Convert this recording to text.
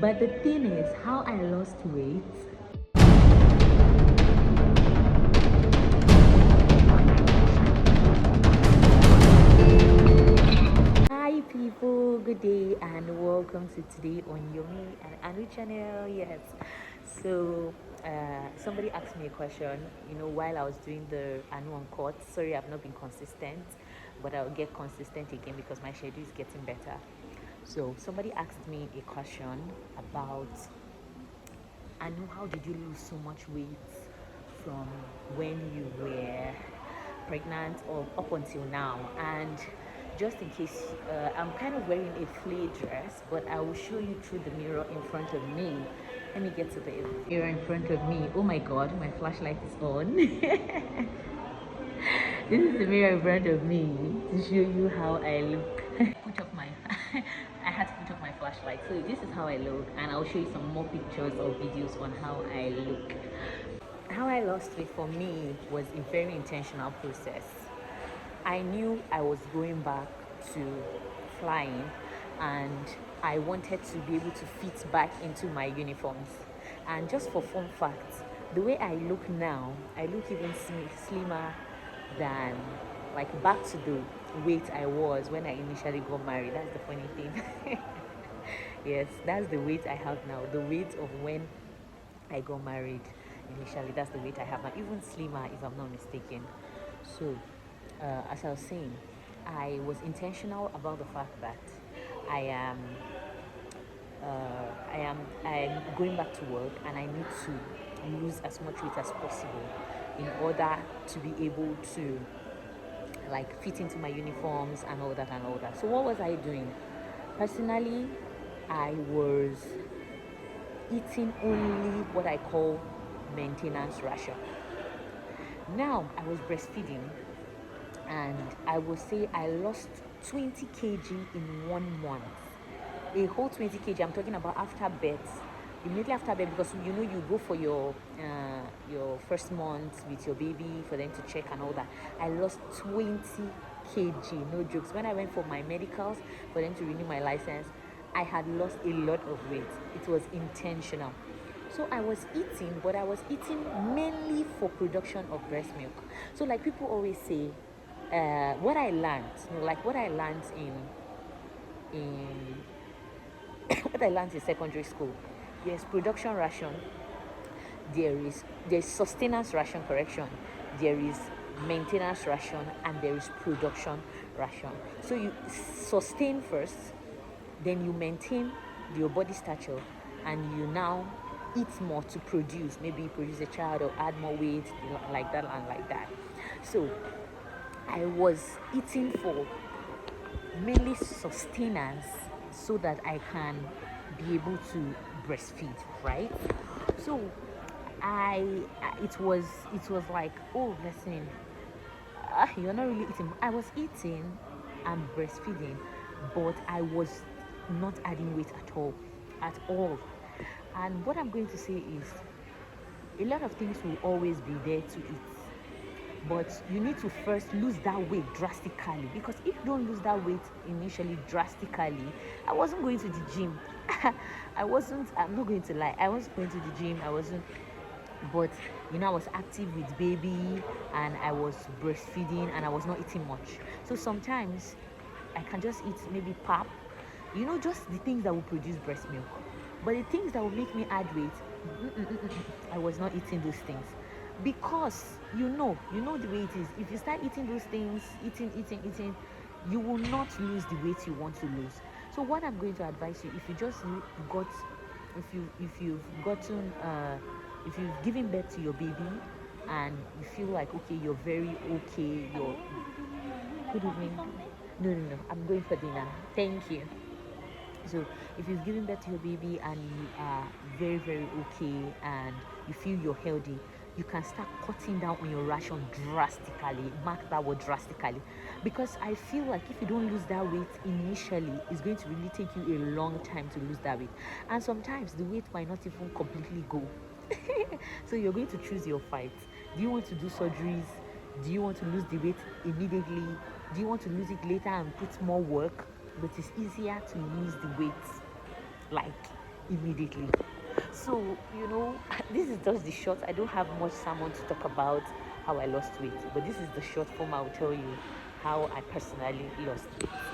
But the thing is, how I lost weight. Hi people, good day and welcome to Today on Yomi and Anu channel. Yes, so somebody asked me a question, while I was doing the Anu Uncut. Sorry, I've not been consistent, but I'll get consistent again because my schedule is getting better. So somebody asked me a question about, Anu, how did you lose so much weight from when you were pregnant or up until now? And just in case, I'm kind of wearing a flea dress, but I will show you through the mirror in front of me. Let me get to the mirror in front of me. Oh my god, my flashlight is on. This is the mirror in front of me to show you how I look. Put up my I had to put up my flashlight. So this is how I look, and I'll show you some more pictures or videos on how I look. How I lost weight for me was a very intentional process. I knew I was going back to flying, and I wanted to be able to fit back into my uniforms. And just for fun facts, the way I look now, I look even slimmer than, like, back to the weight I was when I initially got married. That's the funny thing. Yes, that's the weight I have now. The weight of when I got married initially, that's the weight I have now. Even slimmer, if I'm not mistaken. So, as I was saying, I was intentional about the fact that I'm going back to work, and I need to lose as much weight as possible in order to be able to, like, fit into my uniforms and all that and all that. So what was I doing? Personally, I was eating only what I call maintenance ration. Now, I was breastfeeding, and I would say I lost 20 kg in 1 month. A whole 20 kg. I'm talking about after birth. Immediately after birth, because you go for your first month with your baby for them to check and all that. I lost 20 kg, no jokes. When I went for my medicals for them to renew my license, I had lost a lot of weight. It was intentional. So I was eating, but I was eating mainly for production of breast milk. So, like people always say, what I learned, what I learned in what I learned in secondary school. There's production ration, there's sustenance ration, correction, there is maintenance ration, and there is production ration. So you sustain first, then you maintain your body stature, and you now eat more to produce, maybe produce a child or add more weight, like that and like that. So I was eating for mainly sustenance so that I can be able to breastfeed, right? So it was like, oh, listen, you're not really eating. I was eating and breastfeeding, but I was not adding weight at all. And what I'm going to say is, a lot of things will always be there to eat, but you need to first lose that weight drastically, because if you don't lose that weight initially drastically, I wasn't going to the gym. I'm not going to lie, I wasn't going to the gym, but I was active with baby, and I was breastfeeding, and I was not eating much. So sometimes I can just eat maybe pap, just the things that will produce breast milk. But the things that will make me add weight, I was not eating those things. Because you know the way it is. If you start eating those things, eating, you will not lose the weight you want to lose. So what I'm going to advise you, if you've given birth to your baby, and you feel like, okay, you're very okay, good evening. No, I'm going for dinner. Thank you. So if you've given birth to your baby and you are very, very okay, and you feel you're healthy, you can start cutting down on your ration drastically. Mark that word, drastically. Because I feel like if you don't lose that weight initially, it's going to really take you a long time to lose that weight. And sometimes the weight might not even completely go. So you're going to choose your fight. Do you want to do surgeries? Do you want to lose the weight immediately? Do you want to lose it later and put more work? But it's easier to lose the weight, like, immediately. So, this is just the short. I don't have much sermon to talk about how I lost weight, but this is the short form. I will tell you how I personally lost weight.